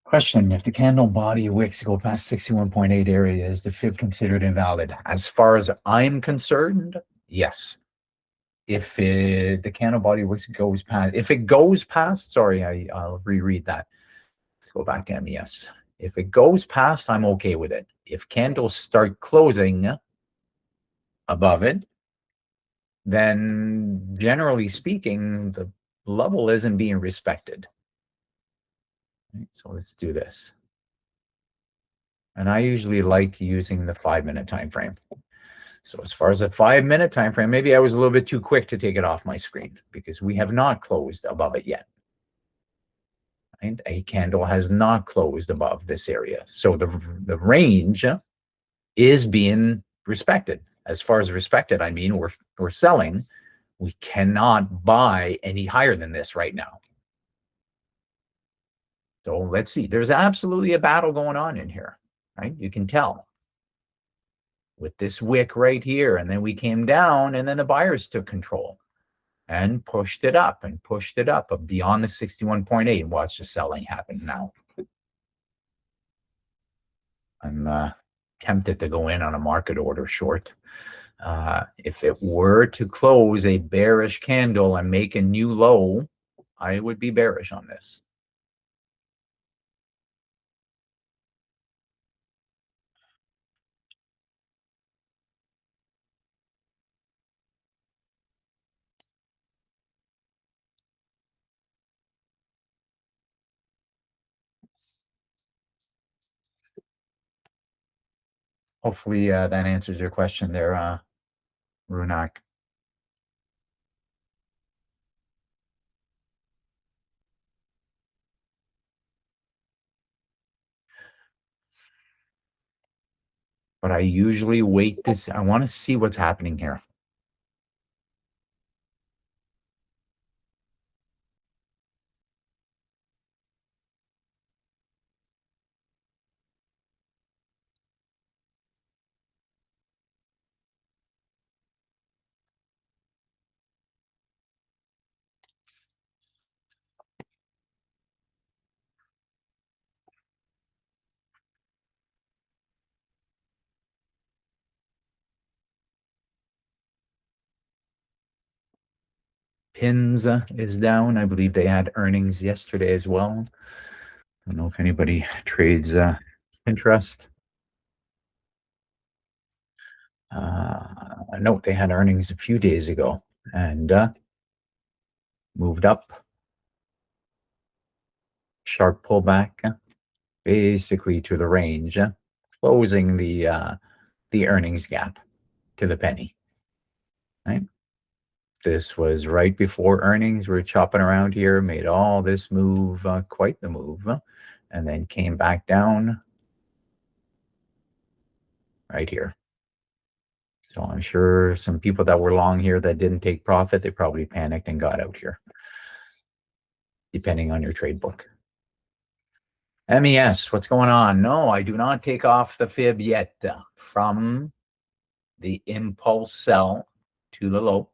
S2: Question, if the candle body wicks go past 61.8 area, is the fib considered invalid? As far as I'm concerned, yes. If the candle body wicks goes past, if it goes past, sorry, I'll reread that. Let's go back to MES. If it goes past, I'm okay with it. If candles start closing above it, then generally speaking, the level isn't being respected. Right, so let's do this. And I usually like using the 5-minute time frame. So as far as a 5-minute time frame, maybe I was a little bit too quick to take it off my screen because we have not closed above it yet. And a candle has not closed above this area. So the range is being respected. As far as respected, I mean, we're selling. We cannot buy any higher than this right now. So let's see. There's absolutely a battle going on in here, right? You can tell with this wick right here. And then we came down and then the buyers took control and pushed it up beyond the 61.8. Watch the selling happen now. I'm tempted to go in on a market order short. If it were to close a bearish candle and make a new low, I would be bearish on this. Hopefully that answers your question there, Runak. But I usually wait this. I want to see what's happening here. Pins is down. I believe they had earnings yesterday as well. I don't know if anybody trades Pinterest. No, they had earnings a few days ago and moved up. Sharp pullback, basically to the range, closing the earnings gap to the penny. Right. This was right before earnings. We were chopping around here, made all this move, quite the move, and then came back down right here. So I'm sure some people that were long here that didn't take profit, they probably panicked and got out here, depending on your trade book. MES, what's going on? No, I do not take off the fib yet from the impulse sell to the low.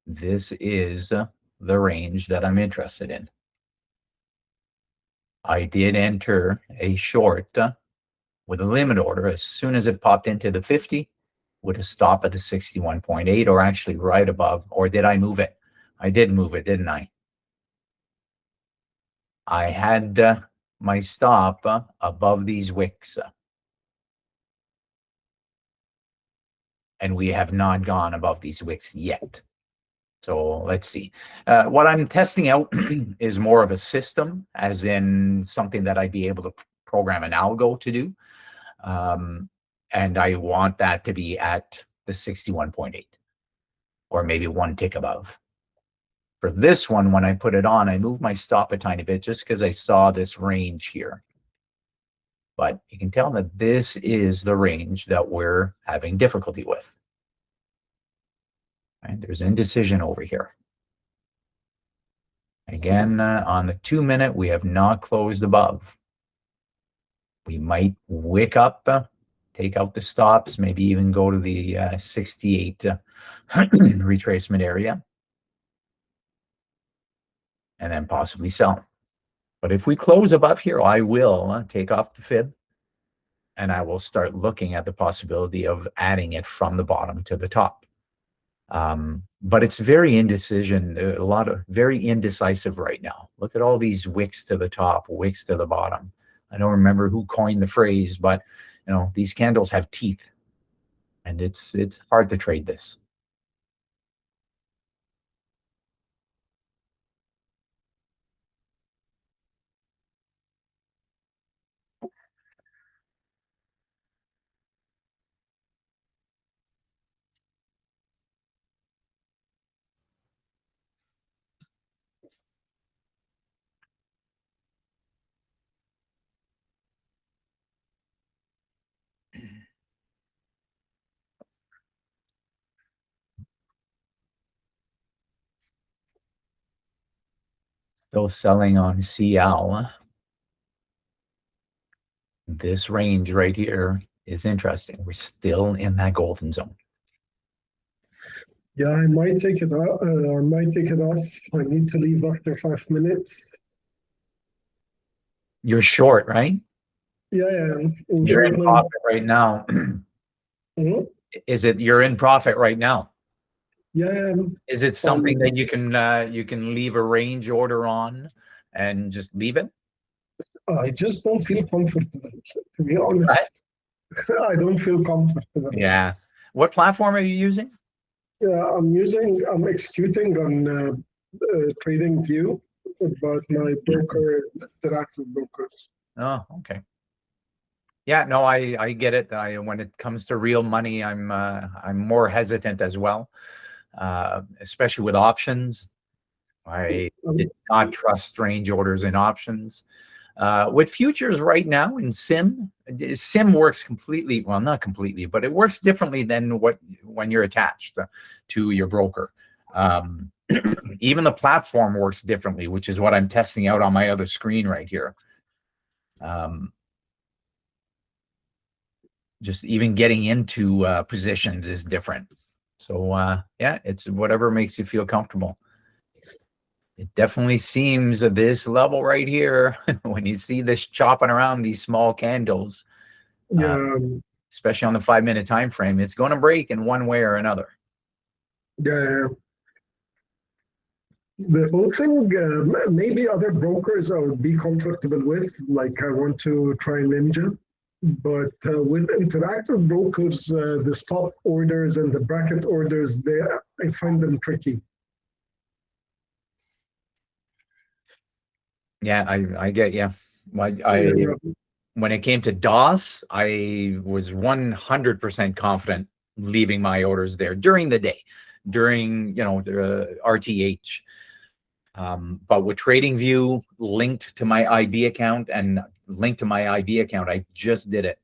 S2: This is the range that I'm interested in. I did enter a short with a limit order as soon as it popped into the 50 with a stop at the 61.8 or actually right above. Or did I move it? I did move it, didn't I? I had my stop above these wicks. And we have not gone above these wicks yet. So let's see. What I'm testing out is more of a system, as in something that I'd be able to program an algo to do. And I want that to be at the 61.8 or maybe one tick above. For this one, when I put it on, I moved my stop a tiny bit just because I saw this range here. But you can tell that this is the range that we're having difficulty with. And there's indecision over here. Again, on the 2 minute, we have not closed above. We might wick up, take out the stops, maybe even go to the 68 retracement area, and then possibly sell. But if we close above here, I will take off the fib, and I will start looking at the possibility of adding it from the bottom to the top. But it's very indecision, very indecisive right now. Look at all these wicks to the top, wicks to the bottom. I don't remember who coined the phrase, but you know, these candles have teeth, and it's hard to trade this. Still selling on CL. This range right here is interesting. We're still in that golden zone.
S5: Yeah, I might take it off. I need to leave after 5 minutes.
S2: You're short, right?
S5: Yeah.
S2: You're in profit right now.
S5: Mhm.
S2: Is it you're in profit right now?
S5: Yeah.
S2: Is it something that you can leave a range order on and just leave it?
S5: I just don't feel comfortable, to be honest. I don't feel comfortable.
S2: Yeah. What platform are you using?
S5: Yeah, I'm executing on TradingView, but my broker interactive brokers.
S2: Oh, okay. Yeah, no, I get it. When it comes to real money, I'm more hesitant as well, especially with options. I did not trust strange orders in options. With futures right now in sim works completely, well, not completely, but it works differently than when you're attached to your broker. Even the platform works differently, which is what I'm testing out on my other screen right here. Just even getting into positions is different. So yeah, it's whatever makes you feel comfortable. It definitely seems this level right here, when you see this chopping around these small candles,
S5: Yeah.
S2: especially on the 5 minute time frame, it's going to break in one way or another.
S5: Yeah. The whole thing, maybe other brokers I would be comfortable with, like I want to try Ninja. But with interactive brokers, the stop orders and the bracket orders, I find them tricky.
S2: Yeah, I get, yeah. When it came to DOS, I was 100% confident leaving my orders there during the day, during, you know, the RTH. But with TradingView linked to my IB account and linked to my IB account, I just did it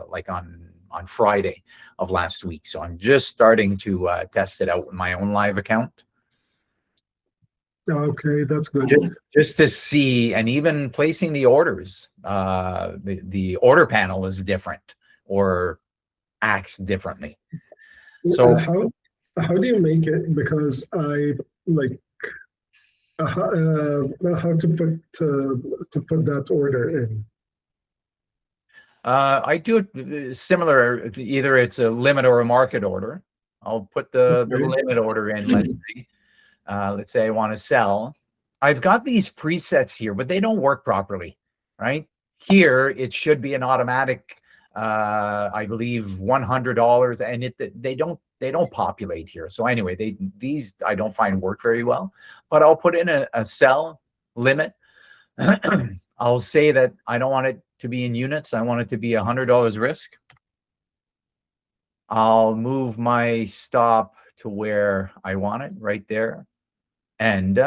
S2: like on Friday of last week. So I'm just starting to test it out with my own live account.
S5: Okay, that's good.
S2: Just to see, and even placing the orders, the order panel is different or acts differently. So
S5: how do you make it? Because I like how to put that order in.
S2: I do it similar. Either it's a limit or a market order. I'll put the limit order in. Let's say I want to sell. I've got these presets here, but they don't work properly, right? Here, it should be an automatic, I believe, $100, and they don't populate here. So anyway, these I don't find work very well, but I'll put in a sell limit. I'll say that I don't want it to be in units. I want it to be $100 risk. I'll move my stop to where I want it, right there. And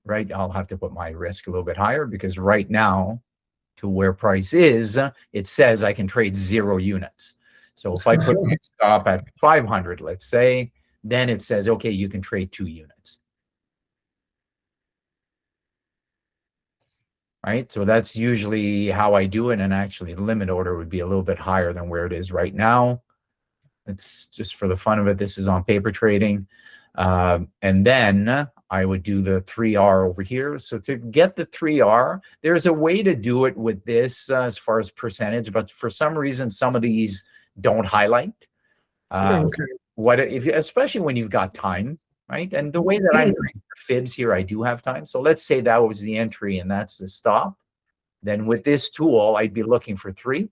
S2: right, I'll have to put my risk a little bit higher because right now, to where price is, it says I can trade 0 units. So if I put my stop at 500, let's say, then it says, okay, you can trade 2 units. right? So that's usually how I do it. And actually the limit order would be a little bit higher than where it is right now. It's just for the fun of it. This is on paper trading. And then I would do the 3R over here. So to get the 3R, there's a way to do it with this as far as percentage, but for some reason, some of these don't highlight.
S5: Okay.
S2: What if, especially when you've got time, right? And the way that I'm doing fibs here, I do have time. So let's say that was the entry and that's the stop. Then with this tool, I'd be looking for 3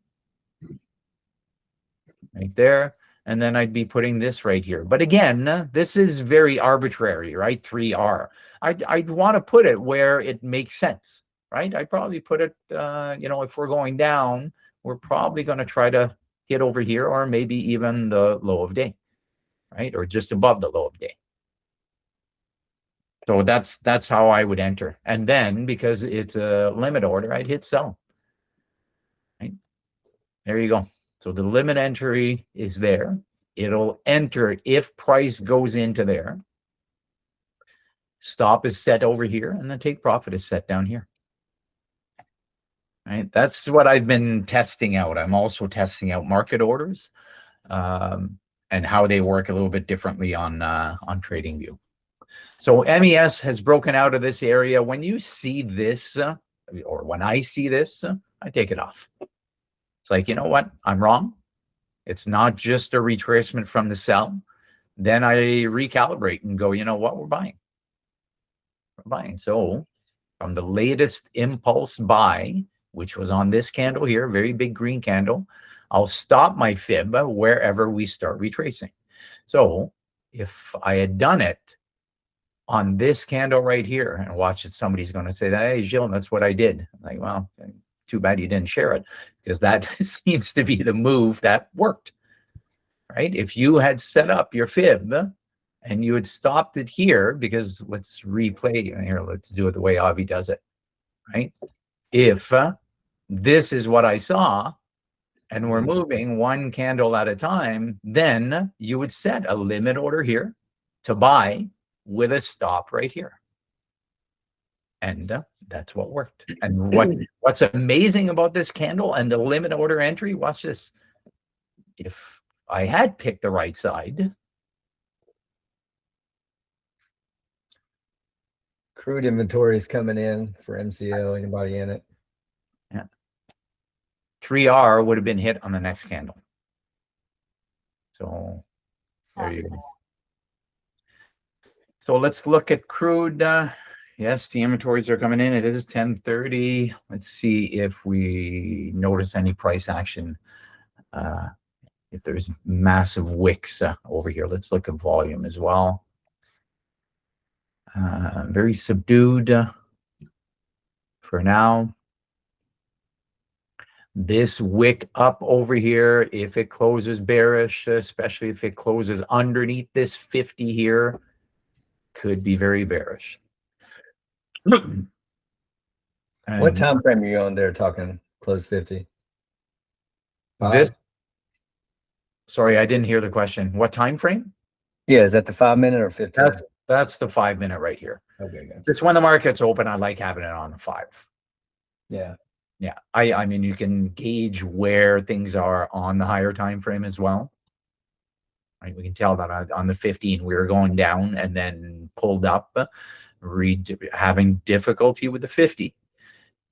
S2: right there. And then I'd be putting this right here. But again, this is very arbitrary, right? 3R. I'd want to put it where it makes sense, right? I'd probably put it, you know, if we're going down, we're probably going to try to hit over here or maybe even the low of day, right? Or just above the low of day. So that's how I would enter. And then because it's a limit order, I'd hit sell. Right? There you go. So the limit entry is there. It'll enter if price goes into there. Stop is set over here, and the take profit is set down here. Right? That's what I've been testing out. I'm also testing out market orders and how they work a little bit differently on TradingView. So MES has broken out of this area. When you see this, or when I see this, I take it off. It's like, you know what? I'm wrong. It's not just a retracement from the sell. Then I recalibrate and go, you know what? We're buying. We're buying. So from the latest impulse buy, which was on this candle here, very big green candle, I'll stop my fib wherever we start retracing. So if I had done it on this candle right here, and watch it, somebody's going to say, hey, Gilles, that's what I did. I'm like, well, too bad you didn't share it, because that seems to be the move that worked, right? If you had set up your fib and you had stopped it here, because let's replay here, let's do it the way Avi does it, right? If this is what I saw, and we're moving one candle at a time, then you would set a limit order here to buy with a stop right here. And that's what worked. And what's amazing about this candle and the limit order entry, watch this. If I had picked the right side.
S1: Crude inventory is coming in for MCO. Anybody in it?
S2: Yeah. 3R would have been hit on the next candle. So there you go. So let's look at crude. Yes, the inventories are coming in. It is 10:30. Let's see if we notice any price action. If there's massive wicks over here. Let's look at volume as well. Very subdued for now. This wick up over here, if it closes bearish, especially if it closes underneath this 50 here, could be very bearish.
S1: What time frame are you on there talking close 50?
S2: This, sorry, I didn't hear the question. What time frame?
S1: Yeah, is that the 5 minute or 15?
S2: That's the 5 minute right here.
S1: Okay, good.
S2: Just when the market's open, I like having it on the 5.
S1: Yeah.
S2: Yeah. I mean, you can gauge where things are on the higher time frame as well. Right? We can tell that on the 15 we were going down and then pulled up, having difficulty with the 50,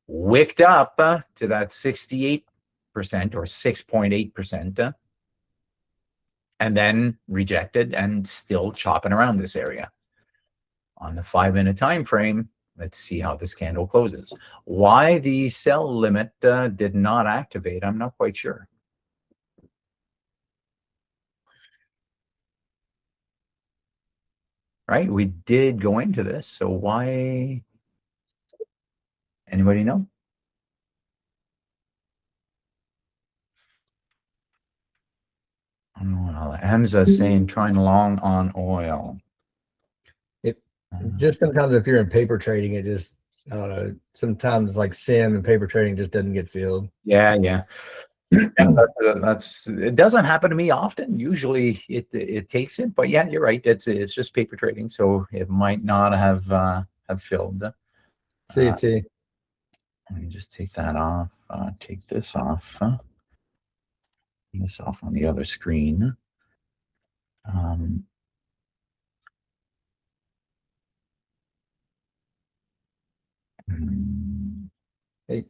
S2: wicked up to that 68% or 6.8%, and then rejected and still chopping around this area. On the 5 minute time frame, let's see how this candle closes. Why the sell limit did not activate, I'm not quite sure. Right, we did go into this, so why? Anybody know? Oh, Hamza saying trying long on oil.
S1: Just sometimes if you're in paper trading, it just, I don't know, sometimes like sim and paper trading just doesn't get filled.
S2: Yeah. It doesn't happen to me often. Usually it takes it, but yeah, you're right. It's just paper trading, so it might not have filled.
S1: CT.
S2: Let me just take that off. Take this off. This off on the other screen.
S1: Hey,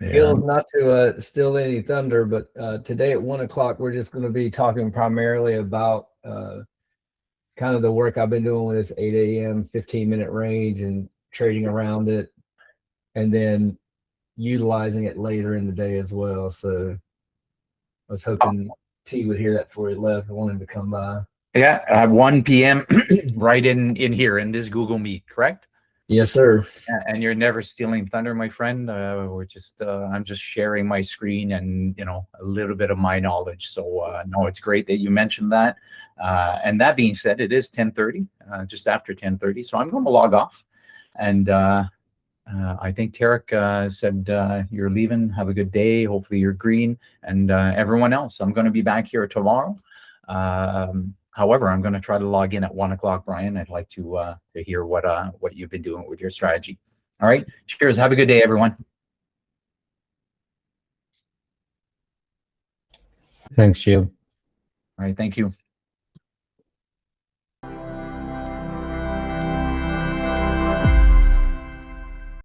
S2: Yeah.
S1: Gil's not to steal any thunder, but today at 1 o'clock, we're just going to be talking primarily about kind of the work I've been doing with this 8 a.m. 15-minute range and trading around it, and then utilizing it later in the day as well. So I was hoping T would hear that before he left. I wanted him to come by.
S2: Yeah, at 1 p.m. right in here in this Google Meet, correct?
S1: Yes, sir.
S2: Yeah, and you're never stealing thunder, my friend. We're just I'm just sharing my screen and a little bit of my knowledge. So no, it's great that you mentioned that. And that being said, it is 10:30, just after 10:30. So I'm going to log off. And I think Tarek said you're leaving. Have a good day. Hopefully you're green. And everyone else, I'm going to be back here tomorrow. However, I'm going to try to log in at 1 o'clock, Brian. I'd like to hear what you've been doing with your strategy. All right. Cheers. Have a good day, everyone.
S4: Thanks, Gil.
S2: All right. Thank you.